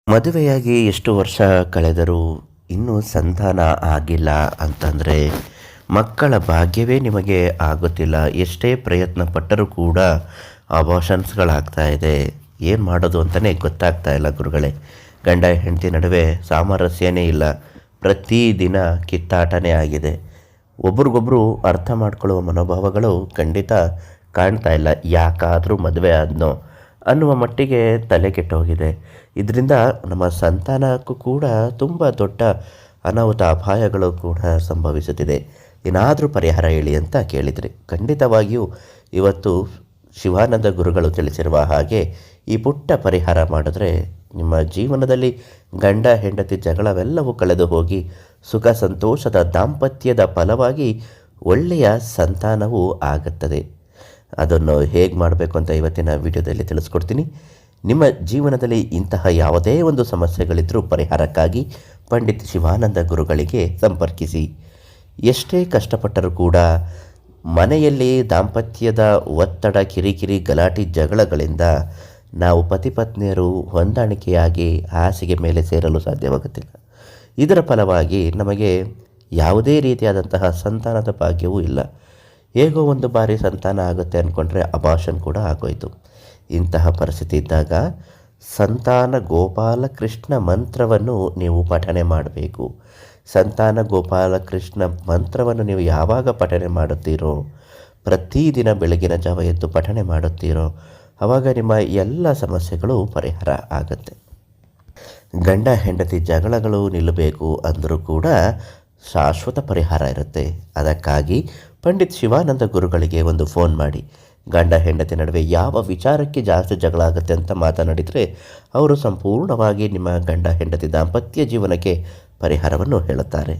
ಮದುವೆಯಾಗಿ ಎಷ್ಟು ವರ್ಷ ಕಳೆದರೂ ಇನ್ನೂ ಸಂತಾನ ಆಗಿಲ್ಲ ಅಂತಂದರೆ ಮಕ್ಕಳ ಭಾಗ್ಯವೇ ನಿಮಗೆ ಆಗುತ್ತಿಲ್ಲ. ಎಷ್ಟೇ ಪ್ರಯತ್ನ ಪಟ್ಟರೂ ಕೂಡ ಅಬಾರ್ಷನ್ಸ್ಗಳಾಗ್ತಾ ಇದೆ. ಏನು ಮಾಡೋದು ಅಂತಲೇ ಗೊತ್ತಾಗ್ತಾ ಇಲ್ಲ ಗುರುಗಳೇ. ಗಂಡ ಹೆಂಡತಿ ನಡುವೆ ಸಾಮರಸ್ಯನೇ ಇಲ್ಲ. ಪ್ರತಿದಿನ ಕಿತ್ತಾಟನೇ ಆಗಿದೆ. ಒಬ್ರಿಗೊಬ್ರು ಅರ್ಥ ಮಾಡ್ಕೊಳ್ಳುವ ಮನೋಭಾವಗಳು ಖಂಡಿತ ಕಾಣ್ತಾ ಇಲ್ಲ. ಯಾಕಾದರೂ ಮದುವೆ ಆದ್ನೋ ಅನ್ನುವ ಮಟ್ಟಿಗೆ ತಲೆ ಕೆಟ್ಟೋಗಿದೆ. ಇದರಿಂದ ನಮ್ಮ ಸಂತಾನಕ್ಕೂ ಕೂಡ ತುಂಬ ದೊಡ್ಡ ಅನಾಹುತ ಅಪಾಯಗಳು ಕೂಡ ಸಂಭವಿಸುತ್ತಿದೆ. ಏನಾದರೂ ಪರಿಹಾರ ಹೇಳಿ ಅಂತ ಕೇಳಿದರೆ ಖಂಡಿತವಾಗಿಯೂ ಇವತ್ತು ಶಿವಾನಂದ ಗುರುಗಳು ತಿಳಿಸಿರುವ ಹಾಗೆ ಈ ಪುಟ್ಟ ಪರಿಹಾರ ಮಾಡಿದ್ರೆ ನಿಮ್ಮ ಜೀವನದಲ್ಲಿ ಗಂಡ ಹೆಂಡತಿ ಜಗಳವೆಲ್ಲವೂ ಕಳೆದು ಹೋಗಿ ಸುಖ ಸಂತೋಷದ ದಾಂಪತ್ಯದ ಫಲವಾಗಿ ಒಳ್ಳೆಯ ಸಂತಾನವೂ ಆಗುತ್ತದೆ. ಅದನ್ನು ಹೇಗೆ ಮಾಡಬೇಕು ಅಂತ ಇವತ್ತಿನ ವಿಡಿಯೋದಲ್ಲಿ ತಿಳಿಸ್ಕೊಡ್ತೀನಿ. ನಿಮ್ಮ ಜೀವನದಲ್ಲಿ ಇಂತಹ ಯಾವುದೇ ಒಂದು ಸಮಸ್ಯೆಗಳಿದ್ದರೂ ಪರಿಹಾರಕ್ಕಾಗಿ ಪಂಡಿತ್ ಶಿವಾನಂದ ಗುರುಗಳಿಗೆ ಸಂಪರ್ಕಿಸಿ. ಎಷ್ಟೇ ಕಷ್ಟಪಟ್ಟರೂ ಕೂಡ ಮನೆಯಲ್ಲಿ ದಾಂಪತ್ಯದ ಒತ್ತಡ, ಕಿರಿಕಿರಿ, ಗಲಾಟೆ, ಜಗಳಗಳಿಂದ ನಾವು ಪತಿ ಪತ್ನಿಯರು ಹೊಂದಾಣಿಕೆಯಾಗಿ ಹಾಸಿಗೆ ಮೇಲೆ ಸೇರಲು ಸಾಧ್ಯವಾಗುತ್ತಿಲ್ಲ. ಇದರ ಫಲವಾಗಿ ನಮಗೆ ಯಾವುದೇ ರೀತಿಯಾದಂತಹ ಸಂತಾನದ ಭಾಗ್ಯವೂ ಇಲ್ಲ. ಹೇಗೋ ಒಂದು ಬಾರಿ ಸಂತಾನ ಆಗುತ್ತೆ ಅಂದ್ಕೊಂಡ್ರೆ ಅಬಾರ್ಷನ್ ಕೂಡ ಆಗೋಯಿತು. ಇಂತಹ ಪರಿಸ್ಥಿತಿ ಇದ್ದಾಗ ಸಂತಾನ ಗೋಪಾಲಕೃಷ್ಣ ಮಂತ್ರವನ್ನು ನೀವು ಪಠನೆ ಮಾಡಬೇಕು. ಸಂತಾನ ಗೋಪಾಲಕೃಷ್ಣ ಮಂತ್ರವನ್ನು ನೀವು ಯಾವಾಗ ಪಠನೆ ಮಾಡುತ್ತೀರೋ, ಪ್ರತಿದಿನ ಬೆಳಗಿನ ಜಾವ ಎದ್ದು ಪಠನೆ ಮಾಡುತ್ತೀರೋ, ಆವಾಗ ನಿಮ್ಮ ಎಲ್ಲ ಸಮಸ್ಯೆಗಳು ಪರಿಹಾರ ಆಗುತ್ತೆ. ಗಂಡ ಹೆಂಡತಿ ಜಗಳಗಳು ನಿಲ್ಲಬೇಕು ಅಂದರೂ ಕೂಡ ಶಾಶ್ವತ ಪರಿಹಾರ ಇರುತ್ತೆ. ಅದಕ್ಕಾಗಿ ಪಂಡಿತ್ ಶಿವಾನಂದ ಗುರುಗಳಿಗೆ ಒಂದು ಫೋನ್ ಮಾಡಿ ಗಂಡ ಹೆಂಡತಿ ನಡುವೆ ಯಾವ ವಿಚಾರಕ್ಕೆ ಜಾಸ್ತಿ ಜಗಳ ಆಗುತ್ತೆ ಅಂತ ಮಾತನಾಡಿದರೆ ಅವರು ಸಂಪೂರ್ಣವಾಗಿ ನಿಮ್ಮ ಗಂಡ ಹೆಂಡತಿ ದಾಂಪತ್ಯ ಜೀವನಕ್ಕೆ ಪರಿಹಾರವನ್ನು ಹೇಳುತ್ತಾರೆ.